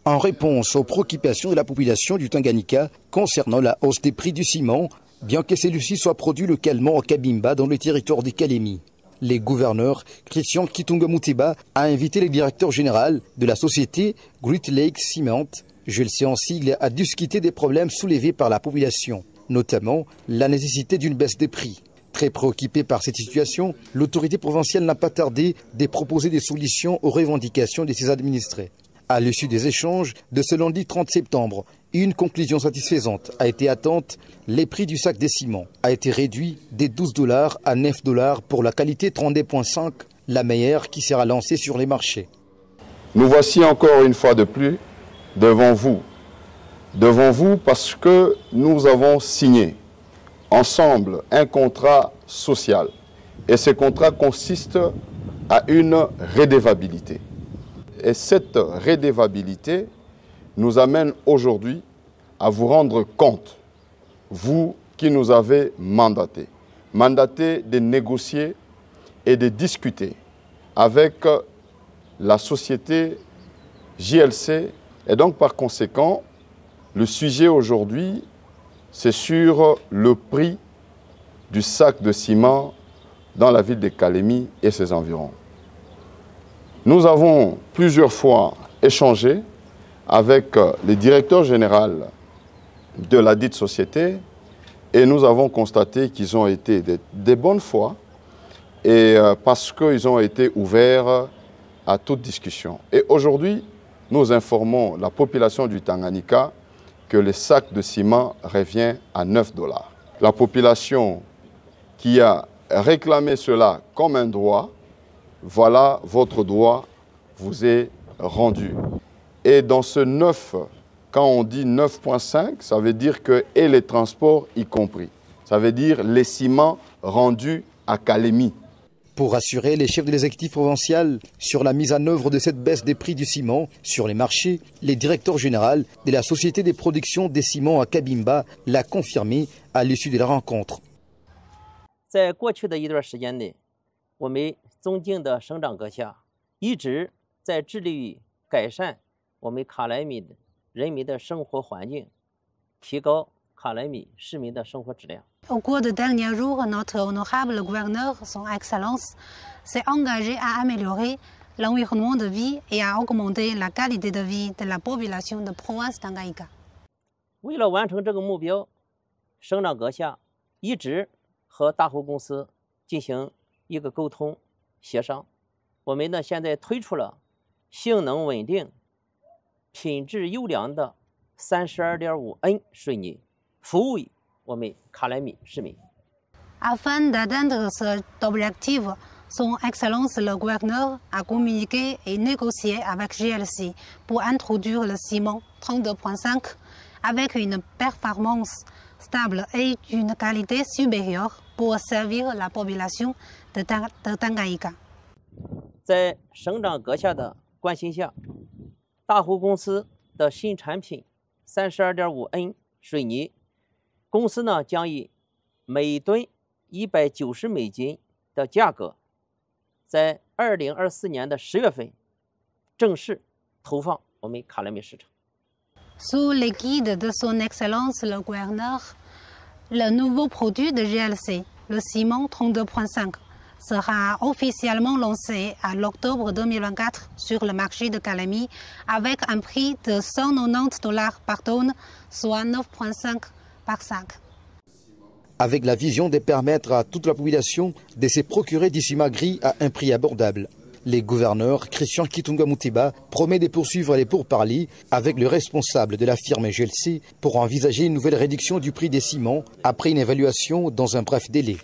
En réponse aux préoccupations de la population du Tanganyika concernant la hausse des prix du ciment, bien que celui-ci soit produit localement à Cabimba dans le territoire des Calémie. Le gouverneur Christian Kitunga Muteba a invité le directeur général de la société Great Lakes Cement, GLC en sigle, à discuter des problèmes soulevés par la population, notamment la nécessité d'une baisse des prix. Très préoccupé par cette situation, l'autorité provinciale n'a pas tardé de proposer des solutions aux revendications de ses administrés. À l'issue des échanges de ce lundi 30 septembre, une conclusion satisfaisante a été atteinte. Le prix du sac de ciment a été réduit de $12 à $9 pour la qualité 32.5, la meilleure qui sera lancée sur les marchés. Nous voici encore une fois de plus devant vous. Devant vous parce que nous avons signé ensemble un contrat social. Et ce contrat consiste à une redevabilité. Et cette redevabilité nous amène aujourd'hui à vous rendre compte, vous qui nous avez mandaté de négocier et de discuter avec la société JLC. Et donc par conséquent, le sujet aujourd'hui, c'est sur le prix du sac de ciment dans la ville de Calémie et ses environs. Nous avons plusieurs fois échangé avec le directeur général de la dite société et nous avons constaté qu'ils ont été de bonne foi et parce qu'ils ont été ouverts à toute discussion. Et aujourd'hui, nous informons la population du Tanganyika que le sac de ciment revient à $9. La population qui a réclamé cela comme un droit, voilà, votre droit vous est rendu. Et dans ce 9, quand on dit 9.5, ça veut dire que et les transports y compris. Ça veut dire les ciments rendus à Calémie. Pour rassurer les chefs de l'exécutif provincial sur la mise en œuvre de cette baisse des prix du ciment sur les marchés, le directeur général de la société de production des ciments à Cabimba l'a confirmé à l'issue de la rencontre. 在过去的一段时间内，我们中经的省长阁下一直在致力于改善我们卡莱米人民的生活环境，提高卡莱米市民的生活质量。 Au cours des derniers jours, notre honorable gouverneur, son Excellence, s'est engagé à améliorer l'environnement de vie et à augmenter la qualité de vie de la population de province Tanganyika. 为了完成这个目标，省长阁下一直和大湖公司进行一个沟通协商。我们呢现在推出了性能稳定、品质优良的 32.5N 水泥，服务于我们卡莱米市民。 Afin d'atteindre cet objectif, son Excellence le gouverneur a communiqué et négocié avec GLC pour introduire le ciment 32.5 avec une performance stable et d'une qualité supérieure pour servir la population de Tanganyika. 在省长阁下的关心下，大湖公司的新产品 32.5N 水泥，公司呢将以每吨190美金的价格，在2024年的10月份正式投放我们卡莱米市场。 Sous l'égide de son Excellence le gouverneur, le nouveau produit de GLC, le ciment 32.5, sera officiellement lancé à l'octobre 2024 sur le marché de Calémie avec un prix de $190 par tonne, soit 9,5 par sac. Avec la vision de permettre à toute la population de se procurer du ciment gris à un prix abordable. Le gouverneur Christian Kitunga Muteba promet de poursuivre les pourparlers avec le responsable de la firme GLC pour envisager une nouvelle réduction du prix des ciments après une évaluation dans un bref délai.